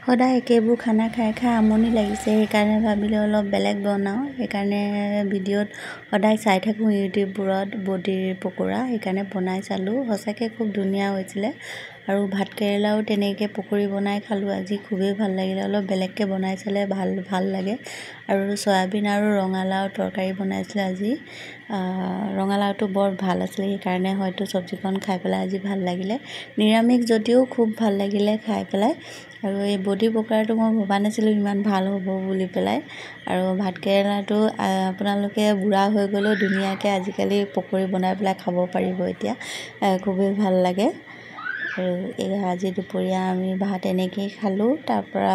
সদায় একেবোৰ খানা খাই খাই আমনি লাগিছে, সেইকাৰণে ভাবিলোঁ অলপ বেলেগ বনাওঁ। সেইকাৰণে ভিডিঅ'ত সদায় চাই থাকোঁ ইউটিউববোৰত বডিৰ পকোৰা, সেইকাৰণে বনাই চালোঁ। সঁচাকৈ খুব ধুনীয়া হৈছিলে। আৰু ভাতকেৰেলাও তেনেকৈ পকৰি বনাই খালোঁ আজি, খুবেই ভাল লাগিলে। অলপ বেলেগকৈ বনাই চালে ভাল লাগে। আৰু চয়াবিন আৰু ৰঙালাও তৰকাৰী বনাইছিলে আজি। ৰঙালাওটো বৰ ভাল আছিলে, সেইকাৰণে হয়তো চব্জিখন খাই পেলাই আজি ভাল লাগিলে। নিৰামিষ যদিও খুব ভাল লাগিলে খাই পেলাই। আৰু এই বডি পকৰাটো মই ভবা নাছিলোঁ ইমান ভাল হ'ব বুলি পেলাই। আৰু ভাতকেৰেলাটো আপোনালোকে বুঢ়া হৈ গ'লেও ধুনীয়াকৈ আজিকালি পকৰি বনাই পেলাই খাব পাৰিব এতিয়া, খুবেই ভাল লাগে। আৰু আজি দুপৰীয়া আমি ভাত এনেকৈয়ে খালোঁ। তাৰপৰা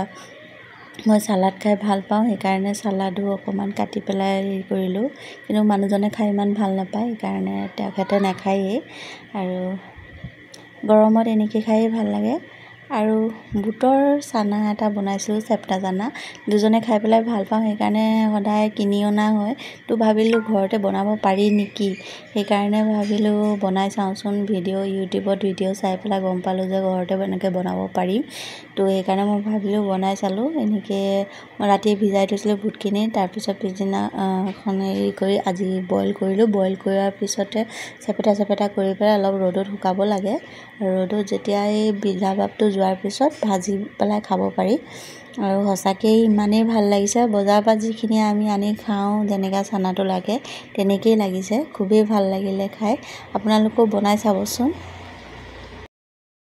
মই চালাড খাই ভাল পাওঁ, সেইকাৰণে চালাডো অকণমান কাটি পেলাই হেৰি কৰিলোঁ। কিন্তু মানুহজনে খাই ইমান ভাল নাপায়, সেইকাৰণে তেখেতে নাখায়েই। আৰু গৰমত এনেকৈ খায়েই ভাল লাগে। আৰু বুটৰ চানা এটা বনাইছিলোঁ, চেপটা চানা। দুজনে খাই পেলাই ভাল পাওঁ, সেইকাৰণে সদায় কিনি অনা হয়। তো ভাবিলোঁ ঘৰতে বনাব পাৰি নেকি, সেইকাৰণে ভাবিলোঁ বনাই চাওঁচোন। ইউটিউবত ভিডিঅ' চাই পেলাই গম পালোঁ যে ঘৰতে এনেকৈ বনাব পাৰিম। তো সেইকাৰণে মই ভাবিলোঁ বনাই চালোঁ। এনেকৈ মই ৰাতি ভিজাই থৈছিলোঁ বুটখিনি, তাৰপিছত পিছদিনা হেৰি কৰি আজি বইল কৰিলোঁ। বইল কৰাৰ পিছতে চেপেটা কৰি পেলাই অলপ ৰ'দত শুকাব লাগে। ৰ'দত যেতিয়া এই ভিজা ভাৱটো যোৱাৰ পিছত ভাজি পেলাই খাব পাৰি। আৰু সঁচাকৈয়ে ইমানেই ভাল লাগিছে। বজাৰৰ পৰা যিখিনি আমি আনি খাওঁ যেনেকৈ চানাটো লাগে তেনেকৈয়ে লাগিছে, খুবেই ভাল লাগিলে খাই। আপোনালোকেও বনাই চাবচোন।